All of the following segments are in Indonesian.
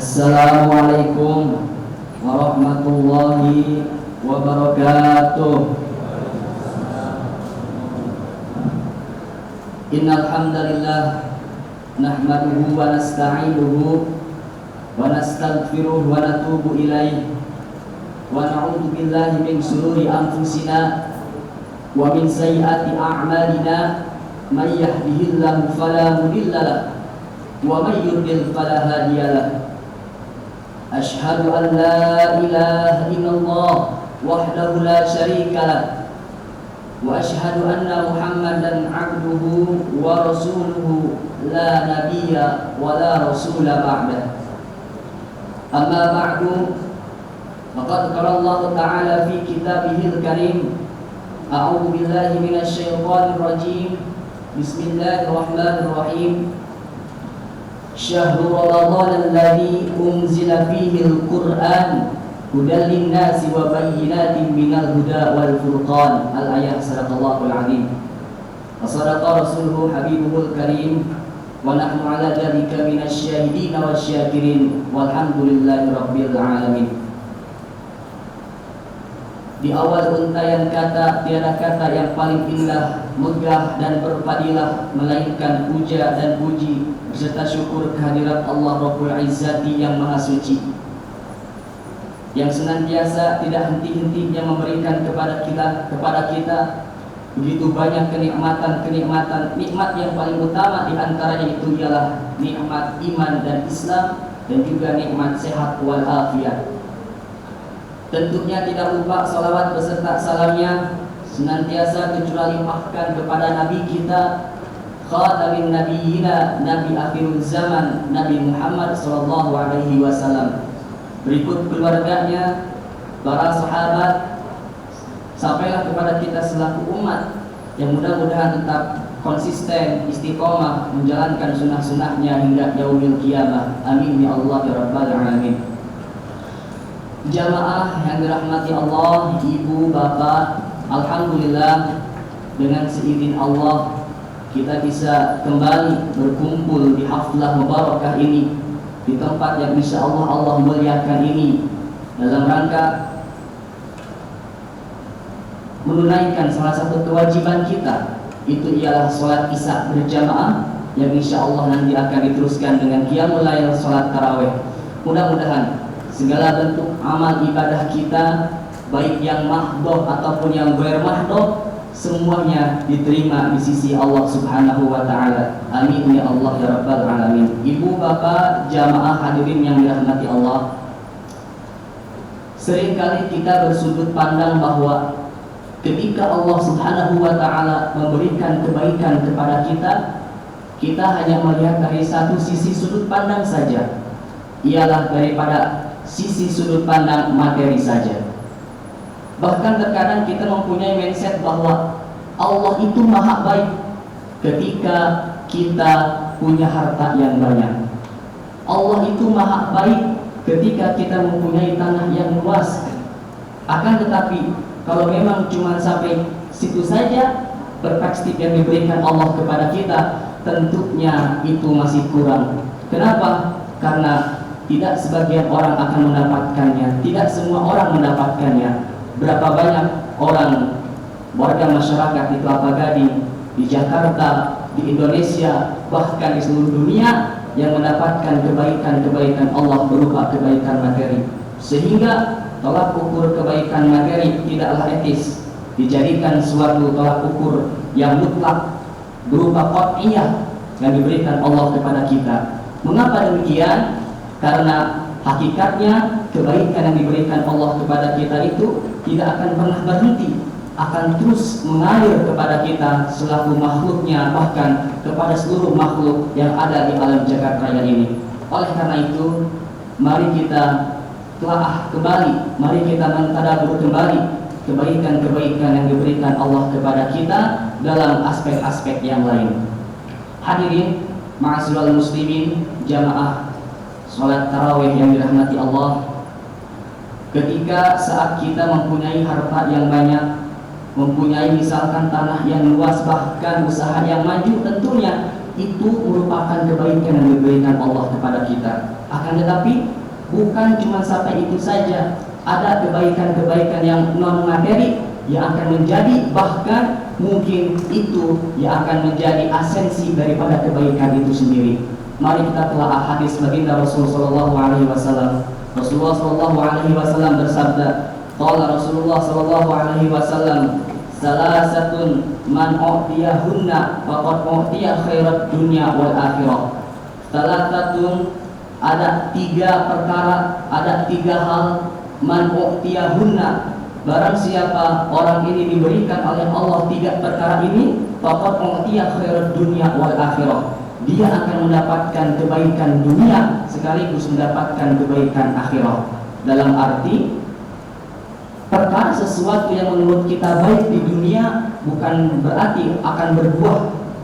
Assalamualaikum warahmatullahi wabarakatuh. Innal hamdalillah nahmaduhu wa nasta'inuhu wa nastaghfiruh wa natubu ilaih wa na'udzu billahi min shururi anfusina wa min sayyiati a'malina may yahdihillahu fala mudilla lahu wa may yudlil fala hadiya lahu. Asyhadu an la ilaha illallah wahdahu la syarika lah wa asyhadu anna Muhammadan abduhu wa rasuluhu la nabiyya wa la rasula ba'dah. Amma ba'du, faqad qala Allah ta'ala fi kitabihil karim, a'udzu billahi minasy syaithanir rajim. Bismillahirrahmanirrahim. Syahrul Ramadan alladzi unzila fihi al-Qur'an hudan lin-nasi wa bayyinatin minal huda wal furqan. Al-ayah. Sadaqallahul azim. Wa sadaqa rasuluhu habibuhul karim wa nahnu ala dzalika minasy syahidin wasyakirin walhamdulillahi rabbil alamin. Di awal untayan kata, tiada kata yang paling indah, megah dan berfadilah melainkan puja dan puji beserta syukur kehadirat Allah Rabbul Izzati yang Maha Suci, yang senantiasa tidak henti-hentinya memberikan kepada kita begitu banyak kenikmatan. Nikmat yang paling utama di antaranya itu ialah nikmat iman dan Islam, dan juga nikmat sehat wal afiat. Tentunya tidak lupa salawat beserta salamnya senantiasa tercurah limpahkan kepada Nabi kita, khatamin nabiyina, Nabi akhirul zaman, Nabi Muhammad sallallahu alaihi wasallam. Berikut keluarganya, para sahabat, sampailah kepada kita selaku umat yang mudah-mudahan tetap konsisten, istiqomah menjalankan sunnah-sunnahnya hingga yaumil qiyamah. Amin ya Allah ya rabbal alamin. Jamaah yang dirahmati Allah, ibu, bapak, alhamdulillah dengan seizin Allah kita bisa kembali berkumpul di haflah mubarakah ini, di tempat yang insya Allah muliakan ini, dalam rangka menunaikan salah satu kewajiban kita, itu ialah sholat isya berjamaah yang insya Allah nanti akan diteruskan dengan qiyamul lail, sholat tarawih. Mudah-mudahan segala bentuk amal ibadah kita, baik yang mahdoh ataupun yang ghair mahdoh, semuanya diterima di sisi Allah Subhanahu wa ta'ala. Amin ya Allah ya rabbal alamin. Ibu, bapak, jamaah hadirin yang dirahmati Allah, seringkali kita bersudut pandang bahwa ketika Allah Subhanahu wa ta'ala memberikan kebaikan kepada kita hanya melihat dari satu sisi sudut pandang saja, ialah daripada sisi sudut pandang materi saja. Bahkan terkadang kita mempunyai mindset bahwa Allah itu maha baik ketika kita punya harta yang banyak. Allah itu maha baik ketika kita mempunyai tanah yang luas. Akan tetapi kalau memang cuma sampai situ saja perspektif yang diberikan Allah kepada kita, tentunya itu masih kurang. Kenapa? Karena tidak sebagian orang akan mendapatkannya, tidak semua orang mendapatkannya. Berapa banyak orang, warga masyarakat di Kelapa Gading, di Jakarta, di Indonesia, bahkan di seluruh dunia yang mendapatkan kebaikan-kebaikan Allah berupa kebaikan materi, sehingga tolak ukur kebaikan materi tidaklah etis dijadikan suatu tolak ukur yang mutlak berupa qat'iyah yang diberikan Allah kepada kita. Mengapa demikian? Karena hakikatnya kebaikan yang diberikan Allah kepada kita itu tidak akan pernah berhenti, akan terus mengalir kepada kita selaku makhluknya, bahkan kepada seluruh makhluk yang ada di alam jagat raya ini. Oleh karena itu, mari kita telaah kembali, mari kita mentadabbur kembali kebaikan-kebaikan yang diberikan Allah kepada kita dalam aspek-aspek yang lain. Hadirin ma'asyiral muslimin, jamaah sholat tarawih yang dirahmati Allah, ketika saat kita mempunyai harta yang banyak, mempunyai misalkan tanah yang luas, bahkan usaha yang maju, tentunya itu merupakan kebaikan yang diberikan Allah kepada kita. Akan tetapi bukan cuma sampai itu saja, ada kebaikan-kebaikan yang non materi yang akan menjadi, bahkan mungkin itu yang akan menjadi esensi daripada kebaikan itu sendiri. Mari kita telah hadis baginda Rasulullah SAW. Rasulullah SAW bersabda, qala Rasulullah SAW, salasatun man u'tiyahunna faqad u'tiya khairat dunya wal akhirah. Salasatun, ada 3 perkara, ada 3 hal, man u'tiyahunna, barang siapa orang ini diberikan oleh Allah 3 perkara ini, faqad u'tiya khairat dunya wal akhirah, dia akan mendapatkan kebaikan dunia sekaligus mendapatkan kebaikan akhirat. Dalam arti perkara sesuatu yang menurut kita baik di dunia bukan berarti akan berbuah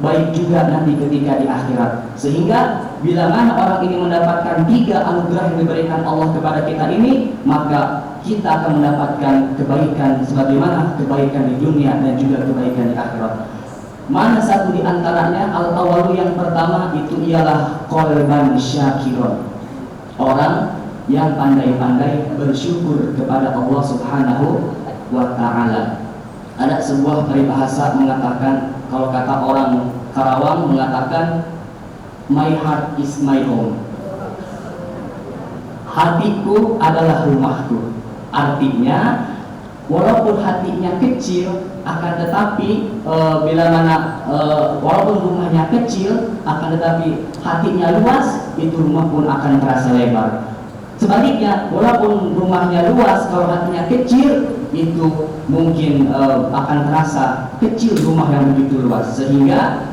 baik juga nanti ketika di akhirat. Sehingga bila mana orang ini mendapatkan 3 anugerah yang diberikan Allah kepada kita ini, maka kita akan mendapatkan kebaikan sebagaimana kebaikan di dunia dan juga kebaikan di akhirat. Mana satu di antaranya? Al-awalu, yang pertama itu ialah qalban syakiron, orang yang pandai-pandai bersyukur kepada Allah Subhanahu wa ta'ala. Ada sebuah peribahasa mengatakan, kalau kata orang Karawang mengatakan, my heart is my home, hatiku adalah rumahku. Artinya walaupun hatinya kecil, akan tetapi bila mana walaupun rumahnya kecil, akan tetapi hatinya luas, itu rumah pun akan terasa lebar. Sebaliknya, walaupun rumahnya luas, kalau hatinya kecil, itu mungkin akan terasa kecil rumah yang begitu luas. Sehingga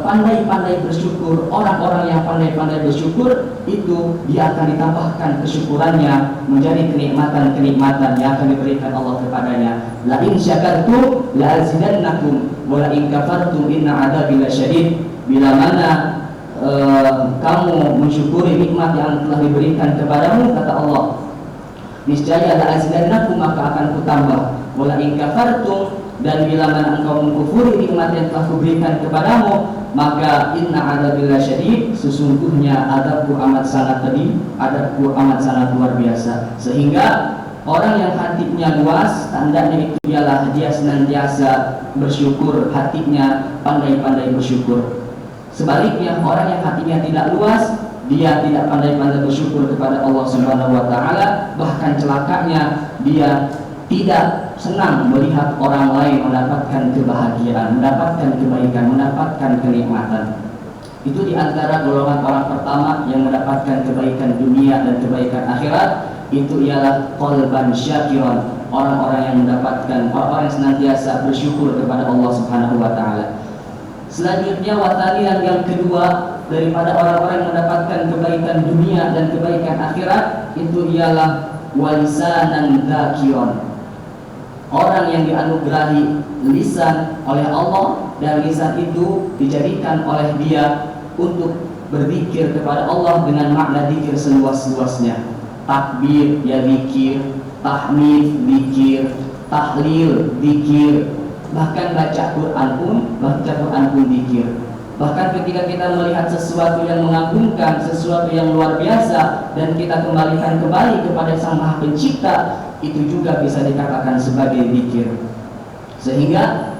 pandai-pandai bersyukur, orang-orang yang pandai-pandai bersyukur itu dia akan ditambahkan kesyukurannya menjadi kenikmatan-kenikmatan yang akan diberikan Allah kepadanya. La in syakartum la azidannakum wa la in kafartum inna adzabi lasyadid. Bila mana kamu mensyukuri nikmat yang telah diberikan kepadamu, kata Allah, niscaya la azidannakum, maka akan kutambah. Wa la in kafartum, dan bila mana engkau mengkufuri nikmat yang telah kuberikan kepadamu, maka inna adzabil lasyadid, sesungguhnya adabku amat sangat pedih, adabku amat sangat luar biasa. Sehingga orang yang hatinya luas, tandanya itu ialah dia senantiasa bersyukur, hatinya pandai-pandai bersyukur. Sebaliknya, orang yang hatinya tidak luas, dia tidak pandai-pandai bersyukur kepada Allah Subhanahu wa ta'ala. Bahkan celakanya, dia tidak senang melihat orang lain mendapatkan kebahagiaan, mendapatkan kebaikan, mendapatkan kenikmatan. Itu diantara golongan orang pertama yang mendapatkan kebaikan dunia dan kebaikan akhirat. Itu ialah qalban syakiron, orang-orang yang mendapatkan, orang-orang yang senantiasa bersyukur kepada Allah Subhanahu wa ta'ala. Selanjutnya, watanian yang kedua daripada orang-orang yang mendapatkan kebaikan dunia dan kebaikan akhirat, itu ialah walisanan dzakiron, orang yang dianugerahi lisan oleh Allah, dan lisan itu dijadikan oleh dia untuk berzikir kepada Allah dengan makna zikir seluas-luasnya. Takbir ya zikir, tahmid zikir, tahlil zikir, bahkan baca Quran pun zikir. Bahkan ketika kita melihat sesuatu yang mengagumkan, sesuatu yang luar biasa, dan kita kembalikan kembali kepada Sang Maha Pencipta, itu juga bisa dikatakan sebagai zikir. Sehingga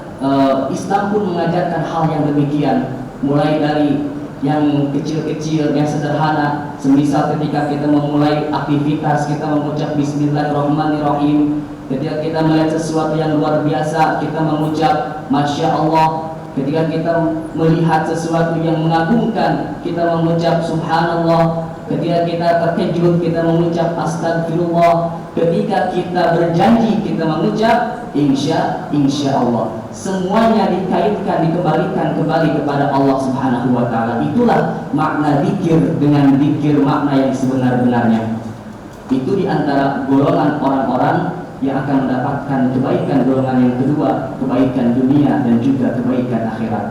Islam pun mengajarkan hal yang demikian, mulai dari yang kecil-kecil, yang sederhana. Semisal ketika kita memulai aktivitas, kita mengucap Bismillahirrahmanirrahim. Ketika kita melihat sesuatu yang luar biasa, kita mengucap Masya Allah. Ketika kita melihat sesuatu yang mengagumkan, kita mengucap Subhanallah. Ketika kita terkejut, kita mengucap Astagfirullah. Ketika kita berjanji, kita mengucap Insya Allah. Semuanya dikaitkan, dikembalikan kembali kepada Allah Subhanahu wa ta'ala. Itulah makna zikir dengan zikir makna yang sebenar-benarnya. Itu diantara golongan orang-orang yang akan mendapatkan kebaikan golongan yang kedua, kebaikan dunia dan juga kebaikan akhirat.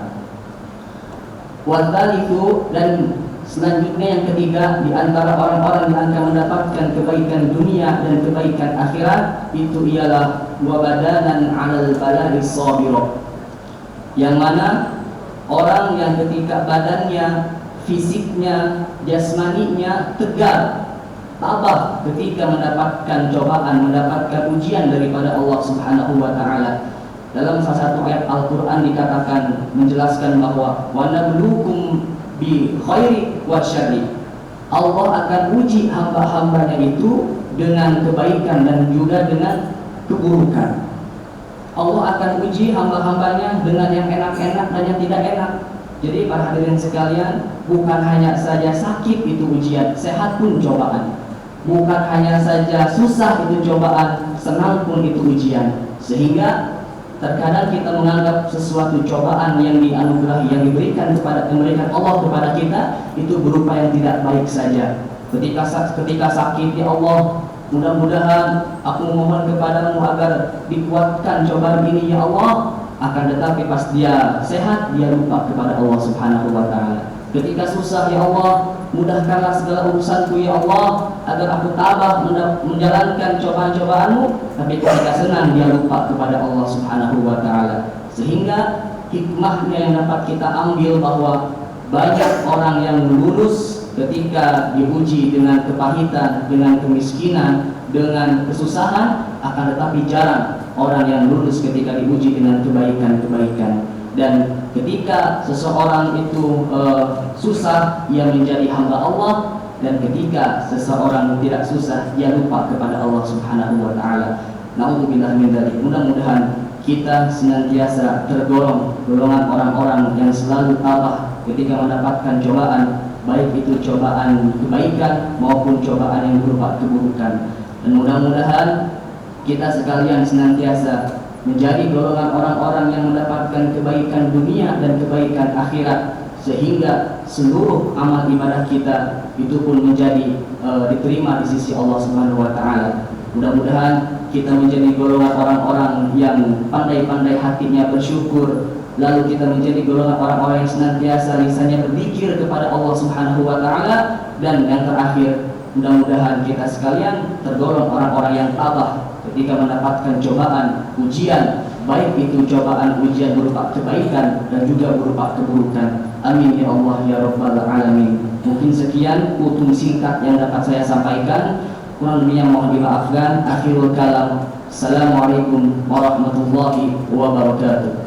Wadzaliku, dan selanjutnya yang ketiga, di antara orang-orang yang akan mendapatkan kebaikan dunia dan kebaikan akhirat, itu ialah wabadanan 'alal bala'i sabira, yang mana Orang yang ketika badannya, fisiknya, jasmaninya tegar, tabah ketika mendapatkan cobaan, mendapatkan ujian daripada Allah Subhanahu wa taala. Dalam salah satu ayat Al-Qur'an dikatakan menjelaskan bahwa wa nabluukum bi khairi wa syarri. Allah akan uji hamba-hambanya itu dengan kebaikan dan juga dengan keburukan. Allah akan uji hamba-hambanya dengan yang enak-enak dan yang tidak enak. Jadi para hadirin sekalian, bukan hanya saja sakit itu ujian, sehat pun cobaan. Bukan hanya saja susah itu cobaan, senang pun itu ujian. Sehingga terkadang kita menganggap sesuatu cobaan yang dianugerahi, yang diberikan Allah kepada kita itu berupa yang tidak baik saja. Ketika sakit, ya Allah, mudah-mudahan aku mohon kepadamu agar dikuatkan cobaan ini ya Allah. Akan tetapi pas dia sehat, dia lupa kepada Allah Subhanahu wa taala. Ketika susah, ya Allah, mudahkanlah segala urusanku ya Allah, agar aku tabah menjalankan cobaan-cobaanmu. Tapi ketika senang, dia lupa kepada Allah Subhanahu wa taala. Sehingga hikmahnya yang dapat kita ambil bahwa banyak orang yang lulus ketika diuji dengan kepahitan, dengan kemiskinan, dengan kesusahan, akan tetapi jarang orang yang lulus ketika diuji dengan kebaikan-kebaikan. Dan ketika seseorang itu susah, ia menjadi hamba Allah, dan ketika seseorang tidak susah, ia lupa kepada Allah Subhanahu wa taala. Na'udzubillah min dzalik. Mudah-mudahan kita senantiasa tergolong golongan orang-orang yang selalu tabah ketika mendapatkan cobaan, baik itu cobaan kebaikan maupun cobaan yang berupa keburukan. Dan mudah-mudahan kita sekalian senantiasa menjadi golongan orang-orang yang mendapatkan kebaikan dunia dan kebaikan akhirat, sehingga seluruh amal ibadah kita itu pun menjadi diterima di sisi Allah Subhanahu wa taala. Mudah-mudahan kita menjadi golongan orang-orang yang pandai-pandai hatinya bersyukur, lalu kita menjadi golongan orang-orang yang senantiasa lisannya berzikir kepada Allah Subhanahu wa taala, dan yang terakhir, mudah-mudahan kita sekalian tergolong orang-orang yang tabah ketika mendapatkan cobaan, ujian, baik itu cobaan ujian berupa kebaikan dan juga berupa keburukan. Amin ya Allah ya Rabbal Alamin. Mungkin sekian utuh singkat yang dapat saya sampaikan. Kurang lebihnya mohon dimaafkan. Akhirul kalam. Assalamualaikum warahmatullahi wabarakatuh.